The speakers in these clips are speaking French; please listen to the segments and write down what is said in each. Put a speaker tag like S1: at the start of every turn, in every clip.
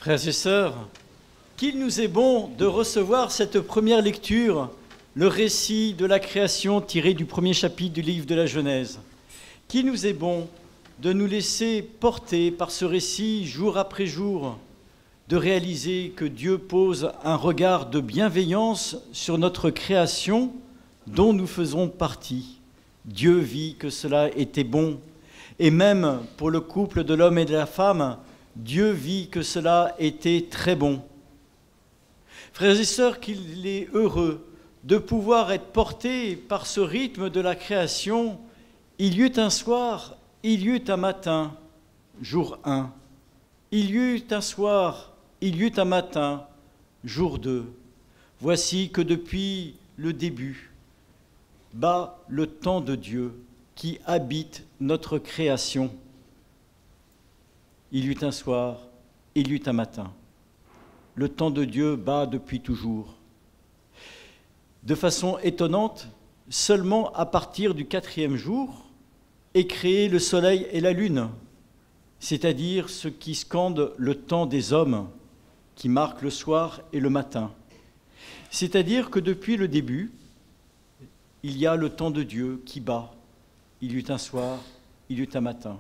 S1: Frères et sœurs, qu'il nous est bon de recevoir cette première lecture, le récit de la création tiré du premier chapitre du livre de la Genèse. Qu'il nous est bon de nous laisser porter par ce récit jour après jour, de réaliser que Dieu pose un regard de bienveillance sur notre création dont nous faisons partie. Dieu vit que cela était bon. Et même pour le couple de l'homme et de la femme, Dieu vit que cela était très bon. Frères et sœurs, qu'il est heureux de pouvoir être porté par ce rythme de la création. Il y eut un soir, il y eut un matin, jour 1. Il y eut un soir, il y eut un matin, jour 2. Voici que depuis le début bat le temps de Dieu qui habite notre création. Il y eut un soir, il y eut un matin. Le temps de Dieu bat depuis toujours. De façon étonnante, seulement à partir du 4e jour est créé le soleil et la lune, c'est-à-dire ce qui scande le temps des hommes, qui marque le soir et le matin. C'est-à-dire que depuis le début, il y a le temps de Dieu qui bat. Il y eut un soir, il y eut un matin.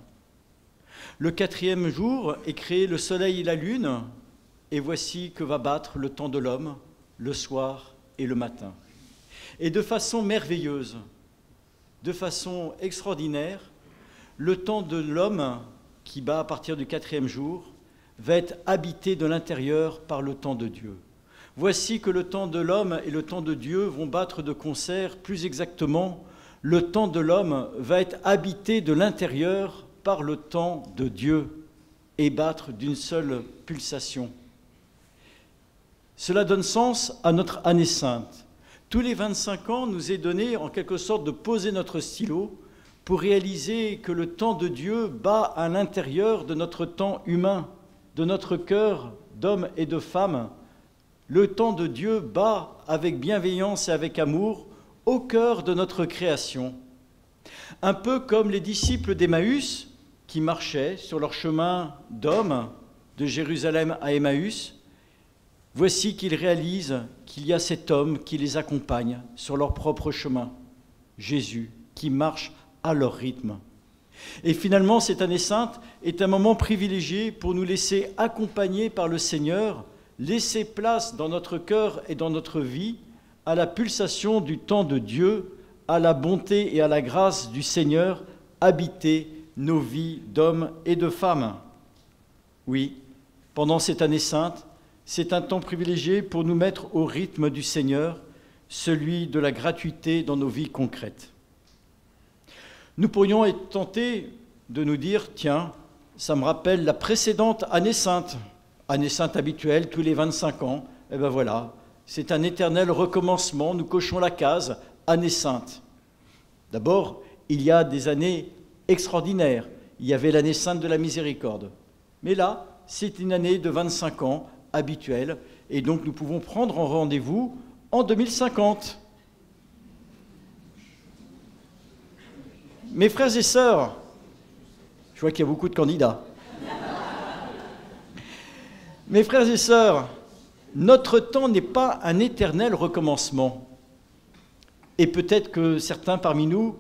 S1: Le 4e jour est créé le soleil et la lune, et voici que va battre le temps de l'homme, le soir et le matin. Et de façon merveilleuse, de façon extraordinaire, le temps de l'homme, qui bat à partir du 4e jour, va être habité de l'intérieur par le temps de Dieu. Voici que le temps de l'homme et le temps de Dieu vont battre de concert, plus exactement, le temps de l'homme va être habité de l'intérieur par le temps de Dieu et battre d'une seule pulsation. Cela donne sens à notre année sainte. Tous les 25 ans, nous est donné en quelque sorte de poser notre stylo pour réaliser que le temps de Dieu bat à l'intérieur de notre temps humain, de notre cœur d'hommes et de femmes. Le temps de Dieu bat avec bienveillance et avec amour au cœur de notre création. Un peu comme les disciples d'Emmaüs qui marchaient sur leur chemin d'hommes de Jérusalem à Emmaüs. Voici qu'ils réalisent qu'il y a cet homme qui les accompagne sur leur propre chemin, Jésus, qui marche à leur rythme. Et finalement, cette année sainte est un moment privilégié pour nous laisser accompagner par le Seigneur, laisser place dans notre cœur et dans notre vie à la pulsation du temps de Dieu, à la bonté et à la grâce du Seigneur, habiter nos vies d'hommes et de femmes. Oui, pendant cette année sainte, c'est un temps privilégié pour nous mettre au rythme du Seigneur, celui de la gratuité dans nos vies concrètes. Nous pourrions être tentés de nous dire, tiens, ça me rappelle la précédente année sainte habituelle, tous les 25 ans, et ben voilà, c'est un éternel recommencement, nous cochons la case, année sainte. D'abord, il y a des années extraordinaires, il y avait l'année sainte de la miséricorde, mais là, c'est une année de 25 ans, habituelle, et donc nous pouvons prendre un rendez-vous en 2050. Mes frères et sœurs, je vois qu'il y a beaucoup de candidats. Mes frères et sœurs, notre temps n'est pas un éternel recommencement. Et peut-être que certains parmi nous,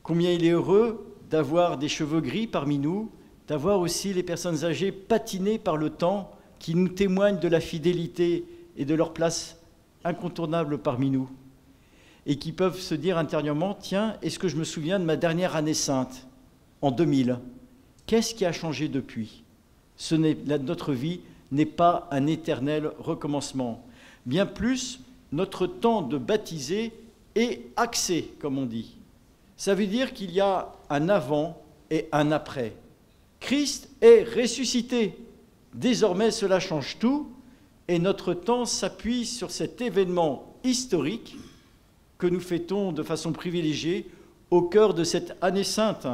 S1: combien il est heureux d'avoir des cheveux gris parmi nous, d'avoir aussi les personnes âgées patinées par le temps, qui nous témoignent de la fidélité et de leur place incontournable parmi nous, et qui peuvent se dire intérieurement, tiens, est-ce que je me souviens de ma dernière année sainte, en 2000 ? Qu'est-ce qui a changé depuis ? Notre vie n'est pas un éternel recommencement. Bien plus, notre temps de baptiser est axé, comme on dit. Ça veut dire qu'il y a un avant et un après. Christ est ressuscité. Désormais, cela change tout, et notre temps s'appuie sur cet événement historique que nous fêtons de façon privilégiée au cœur de cette année sainte.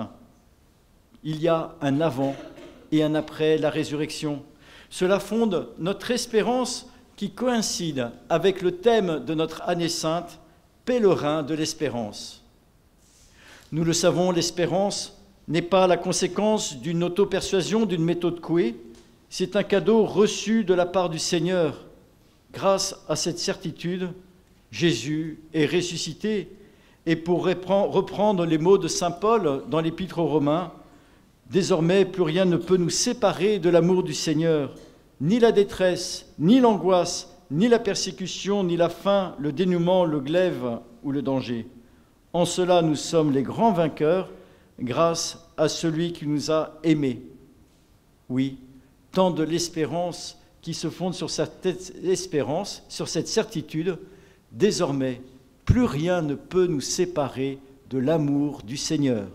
S1: Il y a un avant et un après la résurrection. Cela fonde notre espérance qui coïncide avec le thème de notre année sainte, pèlerin de l'espérance. Nous le savons, l'espérance n'est pas la conséquence d'une auto-persuasion, d'une méthode Coué, C'est un cadeau reçu de la part du Seigneur. Grâce à cette certitude, Jésus est ressuscité. Et pour reprendre les mots de saint Paul dans l'Épître aux Romains, désormais plus rien ne peut nous séparer de l'amour du Seigneur, ni la détresse, ni l'angoisse, ni la persécution, ni la faim, le dénûment, le glaive ou le danger. En cela, nous sommes les grands vainqueurs grâce à celui qui nous a aimés. Oui, tant de l'espérance qui se fonde sur cette espérance, sur cette certitude, désormais, plus rien ne peut nous séparer de l'amour du Seigneur.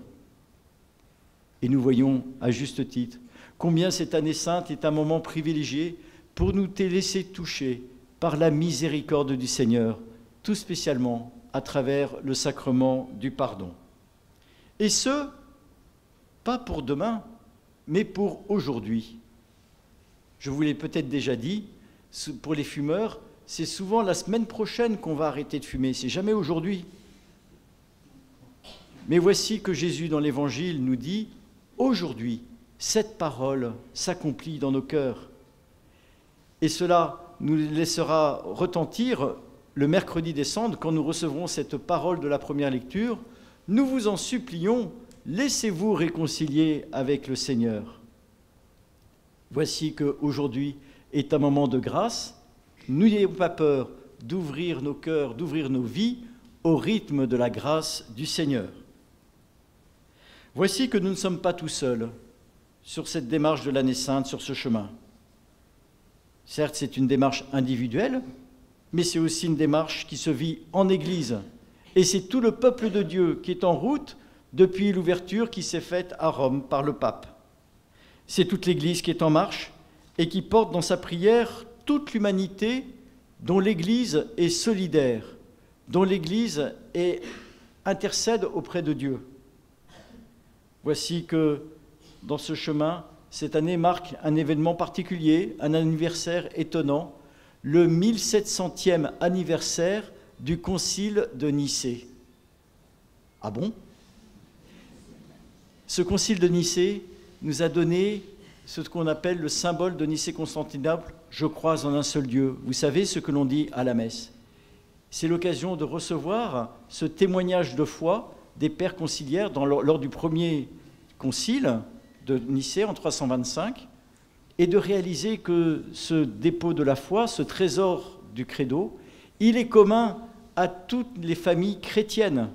S1: Et nous voyons, à juste titre, combien cette année sainte est un moment privilégié pour nous laisser toucher par la miséricorde du Seigneur, tout spécialement à travers le sacrement du pardon. Et ce, pas pour demain, mais pour aujourd'hui. Je vous l'ai peut-être déjà dit, pour les fumeurs, c'est souvent la semaine prochaine qu'on va arrêter de fumer, c'est jamais aujourd'hui. Mais voici que Jésus, dans l'Évangile, nous dit « Aujourd'hui, cette parole s'accomplit dans nos cœurs. » Et cela nous laissera retentir le mercredi des Cendres, quand nous recevrons cette parole de la première lecture. Nous vous en supplions, laissez-vous réconcilier avec le Seigneur. Voici qu'aujourd'hui est un moment de grâce. N'ayez pas peur d'ouvrir nos cœurs, d'ouvrir nos vies au rythme de la grâce du Seigneur. Voici que nous ne sommes pas tout seuls sur cette démarche de l'année sainte, sur ce chemin. Certes, c'est une démarche individuelle, mais c'est aussi une démarche qui se vit en Église. Et c'est tout le peuple de Dieu qui est en route depuis l'ouverture qui s'est faite à Rome par le pape. C'est toute l'Église qui est en marche et qui porte dans sa prière toute l'humanité dont l'Église est solidaire, dont l'Église intercède auprès de Dieu. Voici que dans ce chemin, cette année marque un événement particulier, un anniversaire étonnant, le 1700e anniversaire du Concile de Nicée. Ah bon ? Ce Concile de Nicée nous a donné ce qu'on appelle le symbole de Nicée-Constantinople, je crois en un seul Dieu. Vous savez ce que l'on dit à la messe. C'est l'occasion de recevoir ce témoignage de foi des pères conciliaires lors du premier concile de Nicée en 325 et de réaliser que ce dépôt de la foi, ce trésor du credo, il est commun à toutes les familles chrétiennes,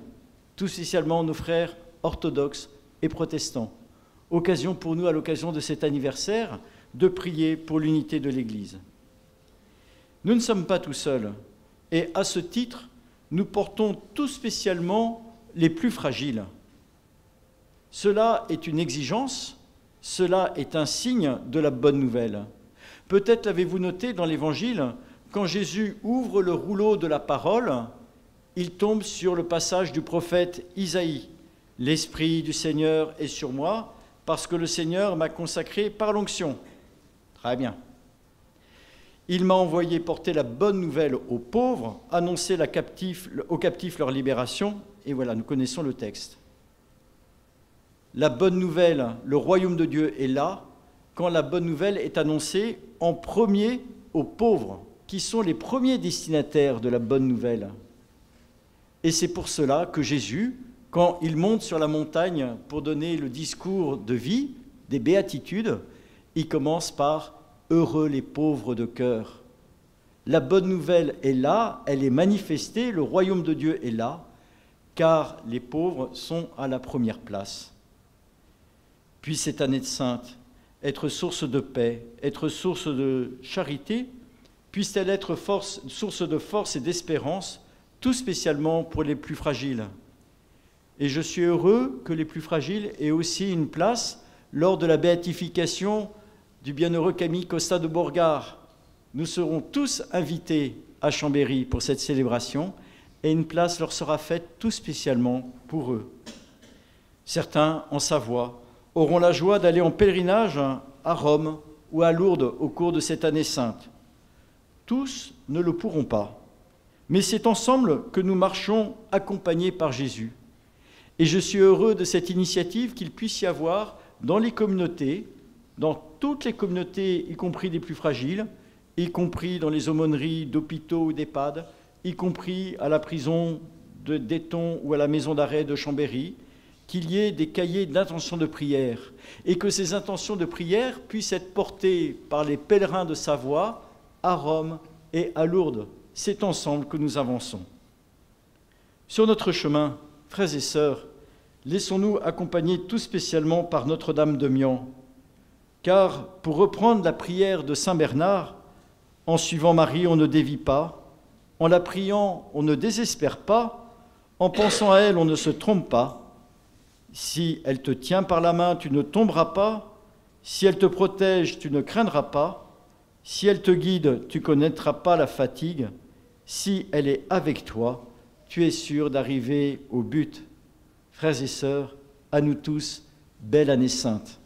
S1: tout spécialement nos frères orthodoxes et protestants. Occasion pour nous, à l'occasion de cet anniversaire, de prier pour l'unité de l'Église. Nous ne sommes pas tout seuls, et à ce titre, nous portons tout spécialement les plus fragiles. Cela est une exigence, cela est un signe de la bonne nouvelle. Peut-être l'avez-vous noté dans l'Évangile, quand Jésus ouvre le rouleau de la parole, il tombe sur le passage du prophète Isaïe. « L'Esprit du Seigneur est sur moi, parce que le Seigneur m'a consacré par l'onction. » Très bien. Il m'a envoyé porter la bonne nouvelle aux pauvres, annoncer aux captifs leur libération, et voilà, nous connaissons le texte. La bonne nouvelle, le royaume de Dieu est là, quand la bonne nouvelle est annoncée en premier aux pauvres, qui sont les premiers destinataires de la bonne nouvelle. Et c'est pour cela que Jésus, quand il monte sur la montagne pour donner le discours de vie, des béatitudes, il commence par « Heureux les pauvres de cœur ». La bonne nouvelle est là, elle est manifestée, le royaume de Dieu est là, car les pauvres sont à la première place. Puis cette année de sainte, être source de paix, être source de charité, puisse-t-elle être source de force et d'espérance, tout spécialement pour les plus fragiles. Et je suis heureux que les plus fragiles aient aussi une place lors de la béatification du bienheureux Camille Costa de Borgard. Nous serons tous invités à Chambéry pour cette célébration et une place leur sera faite tout spécialement pour eux. Certains, en Savoie, auront la joie d'aller en pèlerinage à Rome ou à Lourdes au cours de cette année sainte. Tous ne le pourront pas, mais c'est ensemble que nous marchons accompagnés par Jésus. Et je suis heureux de cette initiative qu'il puisse y avoir dans les communautés, dans toutes les communautés, y compris les plus fragiles, y compris dans les aumôneries d'hôpitaux ou d'EHPAD, y compris à la prison d'Éton ou à la maison d'arrêt de Chambéry, qu'il y ait des cahiers d'intention de prière et que ces intentions de prière puissent être portées par les pèlerins de Savoie à Rome et à Lourdes. C'est ensemble que nous avançons. Sur notre chemin, frères et sœurs, laissons-nous accompagner tout spécialement par Notre-Dame de Mian, car pour reprendre la prière de Saint Bernard, en suivant Marie, on ne dévie pas, en la priant, on ne désespère pas, en pensant à elle, on ne se trompe pas. Si elle te tient par la main, tu ne tomberas pas. Si elle te protège, tu ne craindras pas. Si elle te guide, tu ne connaîtras pas la fatigue. Si elle est avec toi, tu es sûr d'arriver au but. Frères et sœurs, à nous tous, belle année sainte.